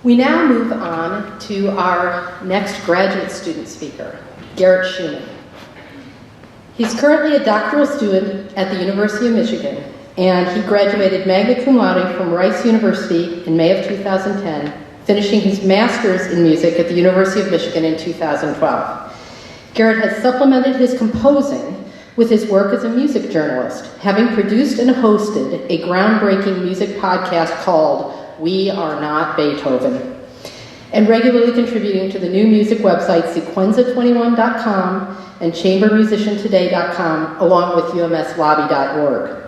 We now move on to our next graduate student speaker, Garret Shauman. He's currently a doctoral student at the University of Michigan, and he graduated magna cum laude from Rice University in May of 2010, finishing his master's in music at the University of Michigan in 2012. Garret has supplemented his composing with his work as a music journalist, having produced and hosted a groundbreaking music podcast called We Are Not Beethoven, and regularly contributing to the new music website sequenza21.com and chambermusiciantoday.com, along with umslobby.org.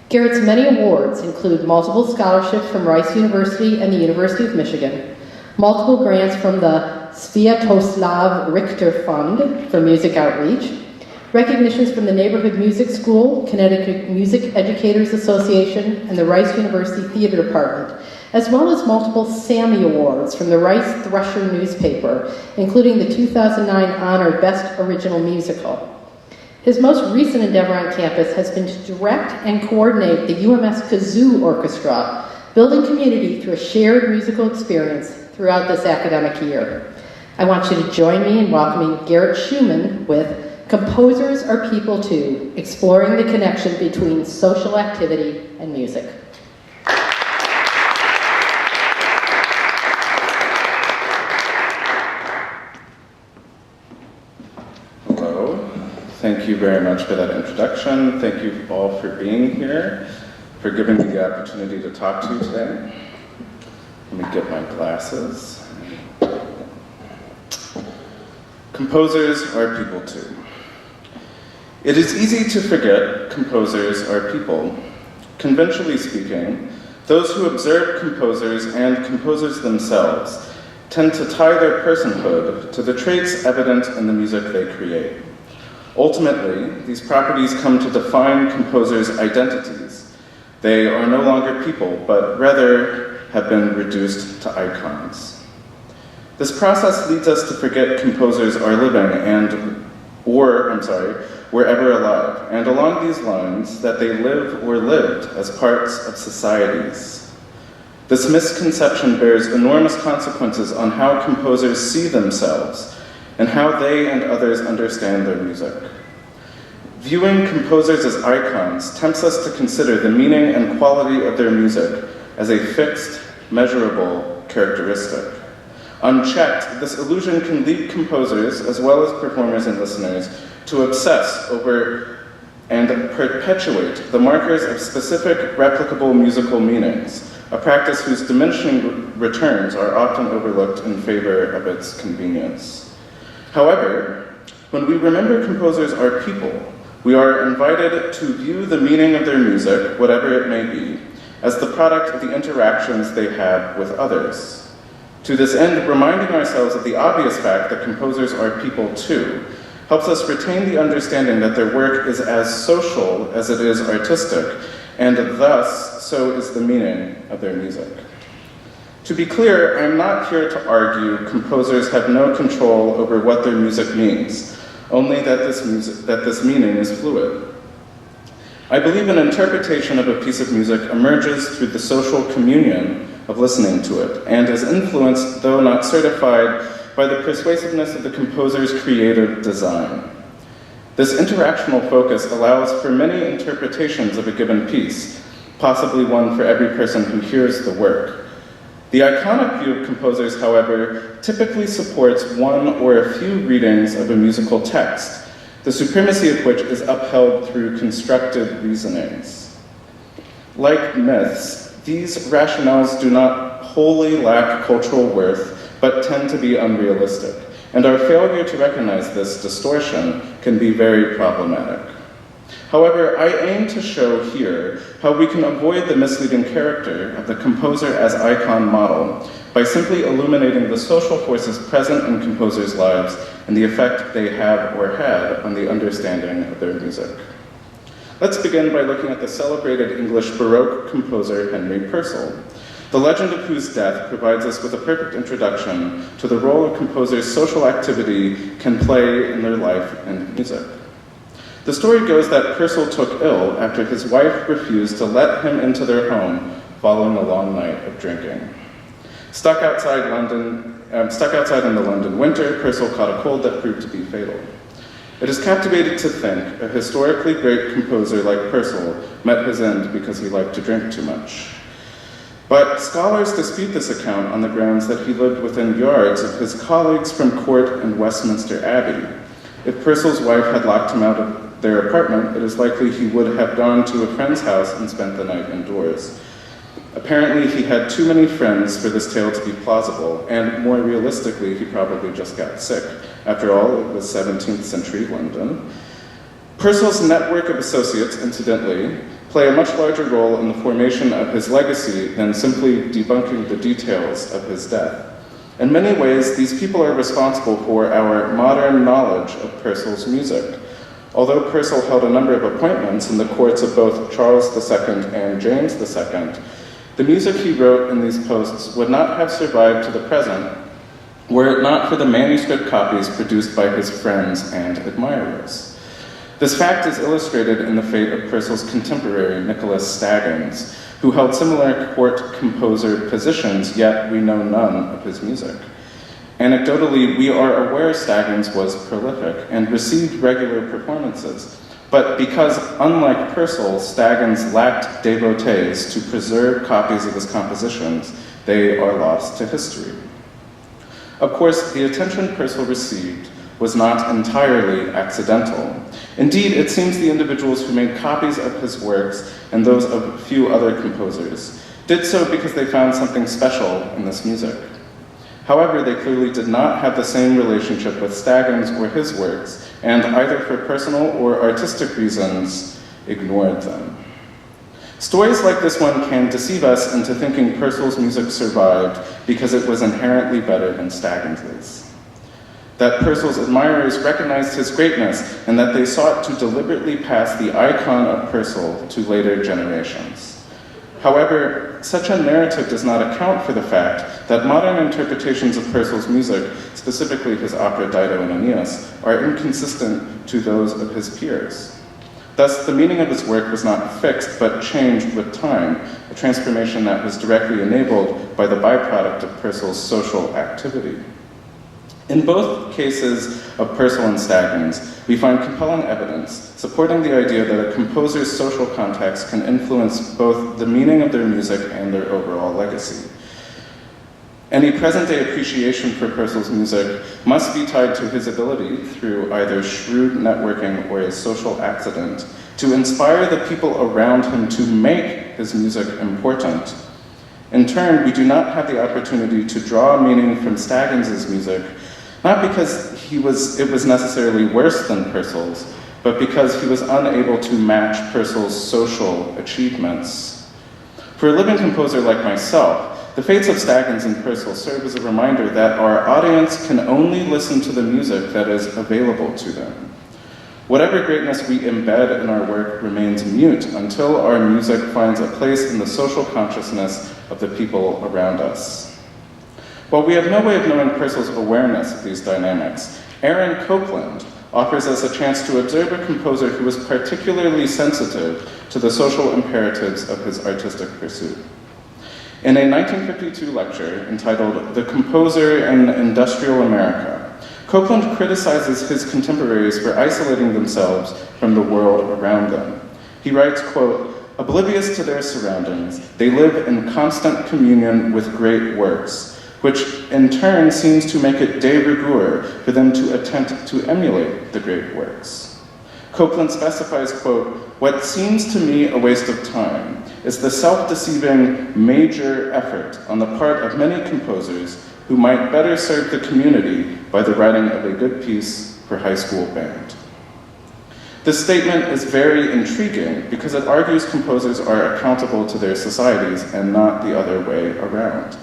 Garret's many awards include multiple scholarships from Rice University and the University of Michigan, multiple grants from the Sviatoslav Richter Fund for music outreach, recognitions from the Neighborhood Music School, Connecticut Music Educators Association, and the Rice University Theater Department, as well as multiple Sammy Awards from the Rice Thresher newspaper, including the 2009 honor Best Original Musical. His most recent endeavor on campus has been to direct and coordinate the UMS Kazoo Orchestra, building community through a shared musical experience throughout this academic year. I want you to join me in welcoming Garret Shauman with Composers Are People Too, exploring the connection between social activity and music. Hello. Thank you very much for that introduction. Thank you all for being here, for giving me the opportunity to talk to you today. Let me get my glasses. Composers are people too. It is easy to forget composers are people. Conventionally speaking, those who observe composers and composers themselves tend to tie their personhood to the traits evident in the music they create. Ultimately, these properties come to define composers' identities. They are no longer people, but rather have been reduced to icons. This process leads us to forget composers are living were ever alive, and along these lines, that they live or lived as parts of societies. This misconception bears enormous consequences on how composers see themselves and how they and others understand their music. Viewing composers as icons tempts us to consider the meaning and quality of their music as a fixed, measurable characteristic. Unchecked, this illusion can lead composers, as well as performers and listeners, to obsess over and perpetuate the markers of specific replicable musical meanings, a practice whose diminishing returns are often overlooked in favor of its convenience. However, when we remember composers are people, we are invited to view the meaning of their music, whatever it may be, as the product of the interactions they have with others. To this end, reminding ourselves of the obvious fact that composers are people too helps us retain the understanding that their work is as social as it is artistic, and thus, so is the meaning of their music. To be clear, I'm not here to argue composers have no control over what their music means, only that this meaning is fluid. I believe an interpretation of a piece of music emerges through the social communion of listening to it, and is influenced, though not certified, by the persuasiveness of the composer's creative design. This interactional focus allows for many interpretations of a given piece, possibly one for every person who hears the work. The iconic view of composers, however, typically supports one or a few readings of a musical text, the supremacy of which is upheld through constructed reasonings. Like myths, these rationales do not wholly lack cultural worth, but tend to be unrealistic, and our failure to recognize this distortion can be very problematic. However, I aim to show here how we can avoid the misleading character of the composer as icon model by simply illuminating the social forces present in composers' lives and the effect they have or had on the understanding of their music. Let's begin by looking at the celebrated English Baroque composer Henry Purcell, the legend of whose death provides us with a perfect introduction to the role a composer's social activity can play in their life and music. The story goes that Purcell took ill after his wife refused to let him into their home following a long night of drinking. Stuck outside in the London winter, Purcell caught a cold that proved to be fatal. It is captivating to think a historically great composer like Purcell met his end because he liked to drink too much. But scholars dispute this account on the grounds that he lived within yards of his colleagues from Court and Westminster Abbey. If Purcell's wife had locked him out of their apartment, it is likely he would have gone to a friend's house and spent the night indoors. Apparently, he had too many friends for this tale to be plausible, and more realistically, he probably just got sick. After all, it was 17th century London. Purcell's network of associates, incidentally, play a much larger role in the formation of his legacy than simply debunking the details of his death. In many ways, these people are responsible for our modern knowledge of Purcell's music. Although Purcell held a number of appointments in the courts of both Charles II and James II, the music he wrote in these posts would not have survived to the present were it not for the manuscript copies produced by his friends and admirers. This fact is illustrated in the fate of Purcell's contemporary, Nicholas Staggins, who held similar court composer positions, yet we know none of his music. Anecdotally, we are aware Staggins was prolific and received regular performances, but because, unlike Purcell, Staggins lacked devotees to preserve copies of his compositions, they are lost to history. Of course, the attention Purcell received was not entirely accidental. Indeed, it seems the individuals who made copies of his works, and those of a few other composers, did so because they found something special in this music. However, they clearly did not have the same relationship with Staggins or his works, and either for personal or artistic reasons, ignored them. Stories like this one can deceive us into thinking Purcell's music survived because it was inherently better than Staggins's. That Purcell's admirers recognized his greatness and that they sought to deliberately pass the icon of Purcell to later generations. However, such a narrative does not account for the fact that modern interpretations of Purcell's music, specifically his opera Dido and Aeneas, are inconsistent to those of his peers. Thus, the meaning of his work was not fixed, but changed with time, a transformation that was directly enabled by the byproduct of Purcell's social activity. In both cases of Purcell and Staggins, we find compelling evidence supporting the idea that a composer's social context can influence both the meaning of their music and their overall legacy. Any present-day appreciation for Purcell's music must be tied to his ability, through either shrewd networking or a social accident, to inspire the people around him to make his music important. In turn, we do not have the opportunity to draw meaning from Staggins's music, not because it was necessarily worse than Purcell's, but because he was unable to match Purcell's social achievements. For a living composer like myself, the fates of Staggins and Purcell serve as a reminder that our audience can only listen to the music that is available to them. Whatever greatness we embed in our work remains mute until our music finds a place in the social consciousness of the people around us. While we have no way of knowing Purcell's awareness of these dynamics, Aaron Copland offers us a chance to observe a composer who was particularly sensitive to the social imperatives of his artistic pursuit. In a 1952 lecture entitled "The Composer in Industrial America," Copland criticizes his contemporaries for isolating themselves from the world around them. He writes, quote, "Oblivious to their surroundings, they live in constant communion with great works, which in turn seems to make it de rigueur for them to attempt to emulate the great works." Copland specifies, quote, "What seems to me a waste of time is the self-deceiving major effort on the part of many composers who might better serve the community by the writing of a good piece for high school band." This statement is very intriguing because it argues composers are accountable to their societies and not the other way around.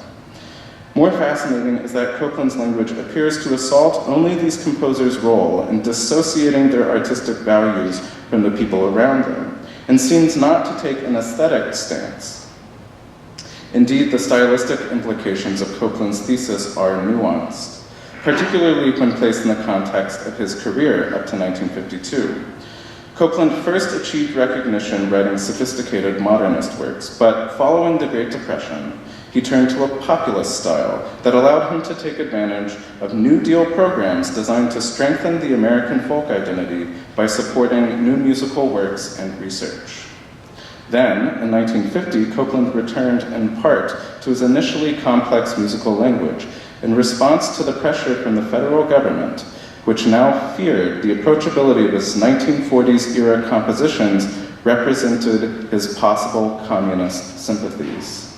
More fascinating is that Copland's language appears to assault only these composers' role in dissociating their artistic values from the people around them, and seems not to take an aesthetic stance. Indeed, the stylistic implications of Copland's thesis are nuanced, particularly when placed in the context of his career up to 1952. Copland first achieved recognition writing sophisticated modernist works, but following the Great Depression, he turned to a populist style that allowed him to take advantage of New Deal programs designed to strengthen the American folk identity by supporting new musical works and research. Then, in 1950, Copeland returned in part to his initially complex musical language in response to the pressure from the federal government, which now feared the approachability of his 1940s-era compositions represented his possible communist sympathies.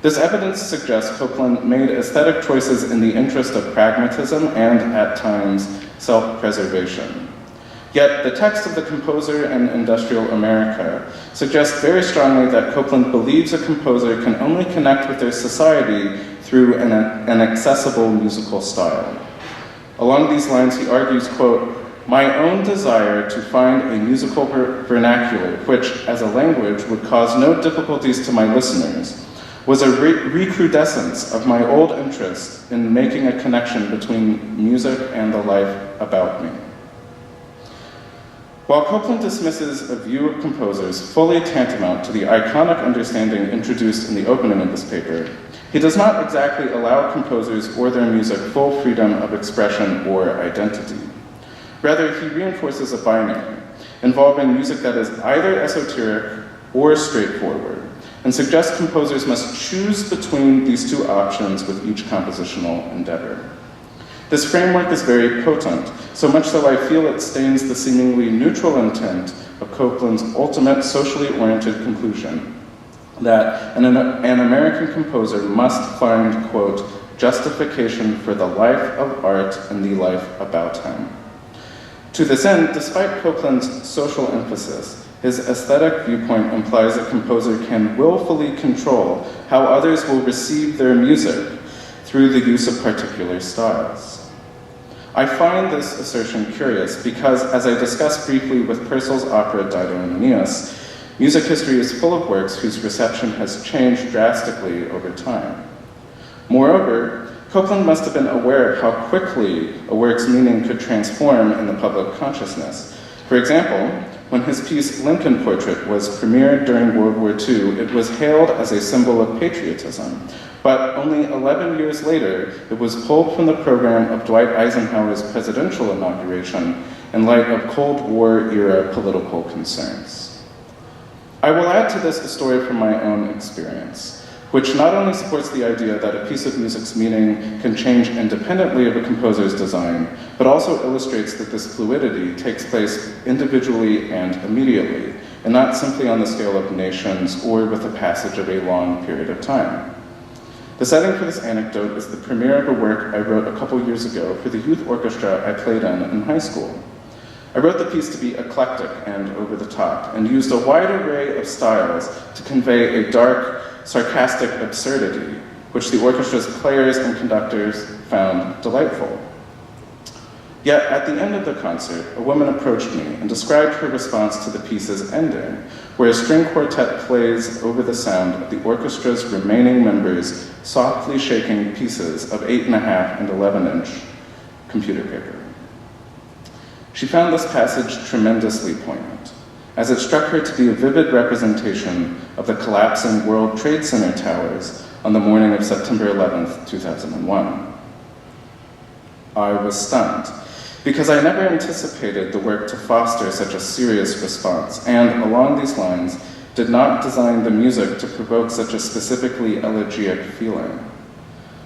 This evidence suggests Copeland made aesthetic choices in the interest of pragmatism and, at times, self-preservation. Yet, the text of The Composer and Industrial America suggests very strongly that Copeland believes a composer can only connect with their society through an accessible musical style. Along these lines, he argues, quote, "My own desire to find a musical vernacular which, as a language, would cause no difficulties to my listeners was a recrudescence of my old interest in making a connection between music and the life about me." While Copeland dismisses a view of composers fully tantamount to the iconic understanding introduced in the opening of this paper, he does not exactly allow composers or their music full freedom of expression or identity. Rather, he reinforces a binary, involving music that is either esoteric or straightforward, and suggests composers must choose between these two options with each compositional endeavor. This framework is very potent, so much so I feel it stains the seemingly neutral intent of Copeland's ultimate socially oriented conclusion that an American composer must find, quote, justification for the life of art and the life about him. To this end, despite Copeland's social emphasis, his aesthetic viewpoint implies a composer can willfully control how others will receive their music through the use of particular styles. I find this assertion curious because, as I discussed briefly with Purcell's opera Dido and Aeneas, music history is full of works whose reception has changed drastically over time. Moreover, Copeland must have been aware of how quickly a work's meaning could transform in the public consciousness. For example, when his piece Lincoln Portrait was premiered during World War II, it was hailed as a symbol of patriotism. But only 11 years later, it was pulled from the program of Dwight Eisenhower's presidential inauguration in light of Cold War-era political concerns. I will add to this a story from my own experience, which not only supports the idea that a piece of music's meaning can change independently of a composer's design, but also illustrates that this fluidity takes place individually and immediately, and not simply on the scale of nations or with the passage of a long period of time. The setting for this anecdote is the premiere of a work I wrote a couple years ago for the youth orchestra I played in high school. I wrote the piece to be eclectic and over the top, and used a wide array of styles to convey a dark, sarcastic absurdity, which the orchestra's players and conductors found delightful. Yet, at the end of the concert, a woman approached me and described her response to the piece's ending, where a string quartet plays over the sound of the orchestra's remaining members softly shaking pieces of 8.5 and 11-inch computer paper. She found this passage tremendously poignant, as it struck her to be a vivid representation of the collapsing World Trade Center towers on the morning of September 11th, 2001. I was stunned, because I never anticipated the work to foster such a serious response, and along these lines, did not design the music to provoke such a specifically elegiac feeling.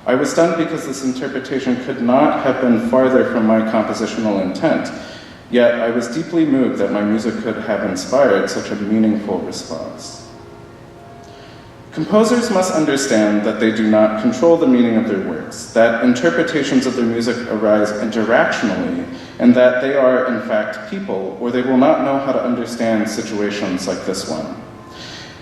I was stunned because this interpretation could not have been farther from my compositional intent, yet I was deeply moved that my music could have inspired such a meaningful response. Composers must understand that they do not control the meaning of their works, that interpretations of their music arise interactionally, and that they are, in fact, people, or they will not know how to understand situations like this one.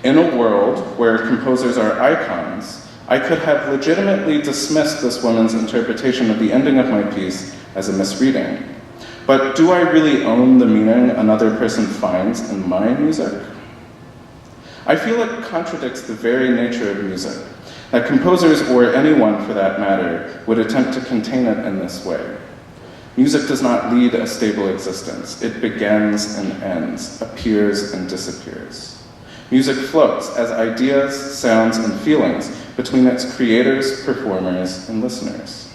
In a world where composers are icons, I could have legitimately dismissed this woman's interpretation of the ending of my piece as a misreading. But do I really own the meaning another person finds in my music? I feel it contradicts the very nature of music, that composers, or anyone for that matter, would attempt to contain it in this way. Music does not lead a stable existence. It begins and ends, appears and disappears. Music floats as ideas, sounds, and feelings between its creators, performers, and listeners.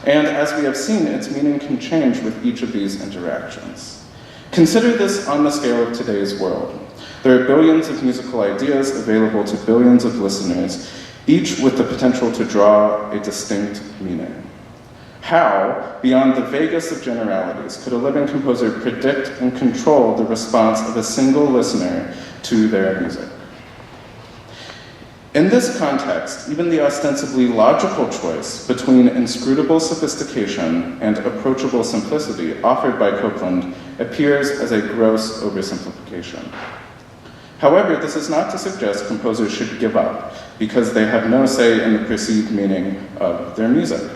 And as we have seen, its meaning can change with each of these interactions. Consider this on the scale of today's world. There are billions of musical ideas available to billions of listeners, each with the potential to draw a distinct meaning. How, beyond the vaguest of generalities, could a living composer predict and control the response of a single listener to their music? In this context, even the ostensibly logical choice between inscrutable sophistication and approachable simplicity offered by Copland appears as a gross oversimplification. However, this is not to suggest composers should give up because they have no say in the perceived meaning of their music.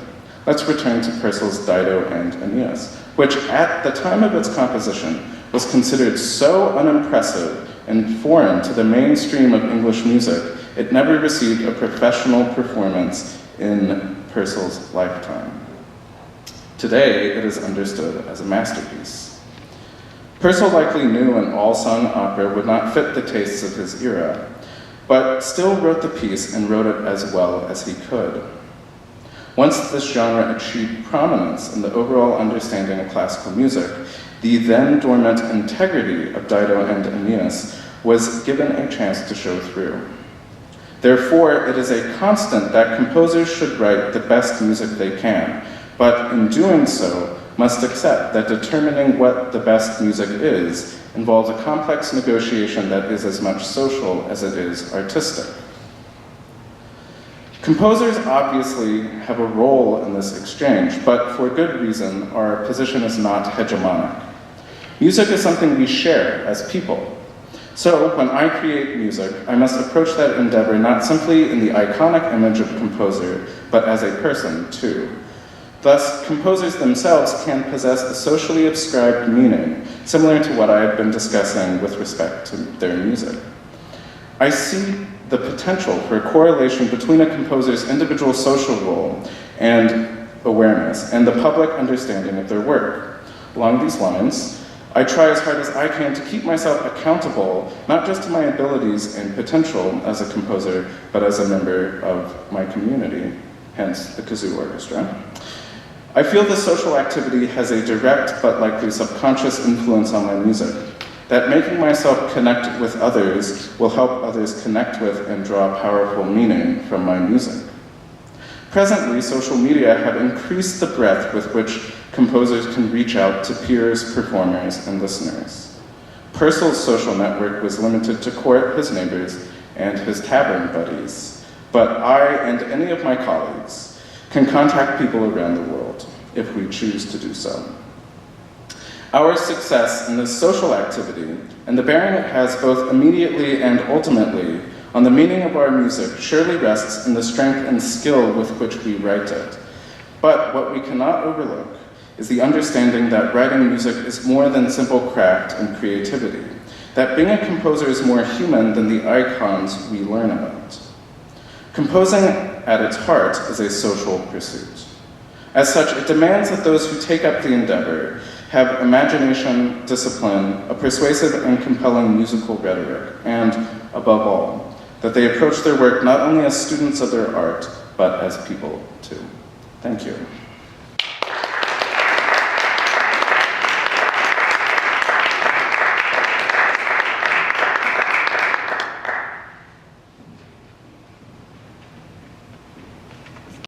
Let's return to Purcell's Dido and Aeneas, which at the time of its composition was considered so unimpressive and foreign to the mainstream of English music, it never received a professional performance in Purcell's lifetime. Today, it is understood as a masterpiece. Purcell likely knew an all-sung opera would not fit the tastes of his era, but still wrote the piece and wrote it as well as he could. Once this genre achieved prominence in the overall understanding of classical music, the then dormant integrity of Dido and Aeneas was given a chance to show through. Therefore, it is a constant that composers should write the best music they can, but in doing so, must accept that determining what the best music is involves a complex negotiation that is as much social as it is artistic. Composers obviously have a role in this exchange, but for good reason, our position is not hegemonic. Music is something we share as people. So when I create music, I must approach that endeavor not simply in the iconic image of a composer, but as a person too. Thus, composers themselves can possess a socially ascribed meaning, similar to what I have been discussing with respect to their music. I see the potential for a correlation between a composer's individual social role and awareness, and the public understanding of their work. Along these lines, I try as hard as I can to keep myself accountable, not just to my abilities and potential as a composer, but as a member of my community, hence the kazoo orchestra. I feel this social activity has a direct but likely subconscious influence on my music, that making myself connect with others will help others connect with and draw powerful meaning from my music. Presently, social media have increased the breadth with which composers can reach out to peers, performers, and listeners. Purcell's social network was limited to court, his neighbors, and his tavern buddies, but I and any of my colleagues can contact people around the world if we choose to do so. Our success in this social activity and the bearing it has both immediately and ultimately on the meaning of our music surely rests in the strength and skill with which we write it. But what we cannot overlook is the understanding that writing music is more than simple craft and creativity, that being a composer is more human than the icons we learn about. Composing at its heart is a social pursuit. As such, it demands that those who take up the endeavor have imagination, discipline, a persuasive and compelling musical rhetoric, and, above all, that they approach their work not only as students of their art, but as people too. Thank you.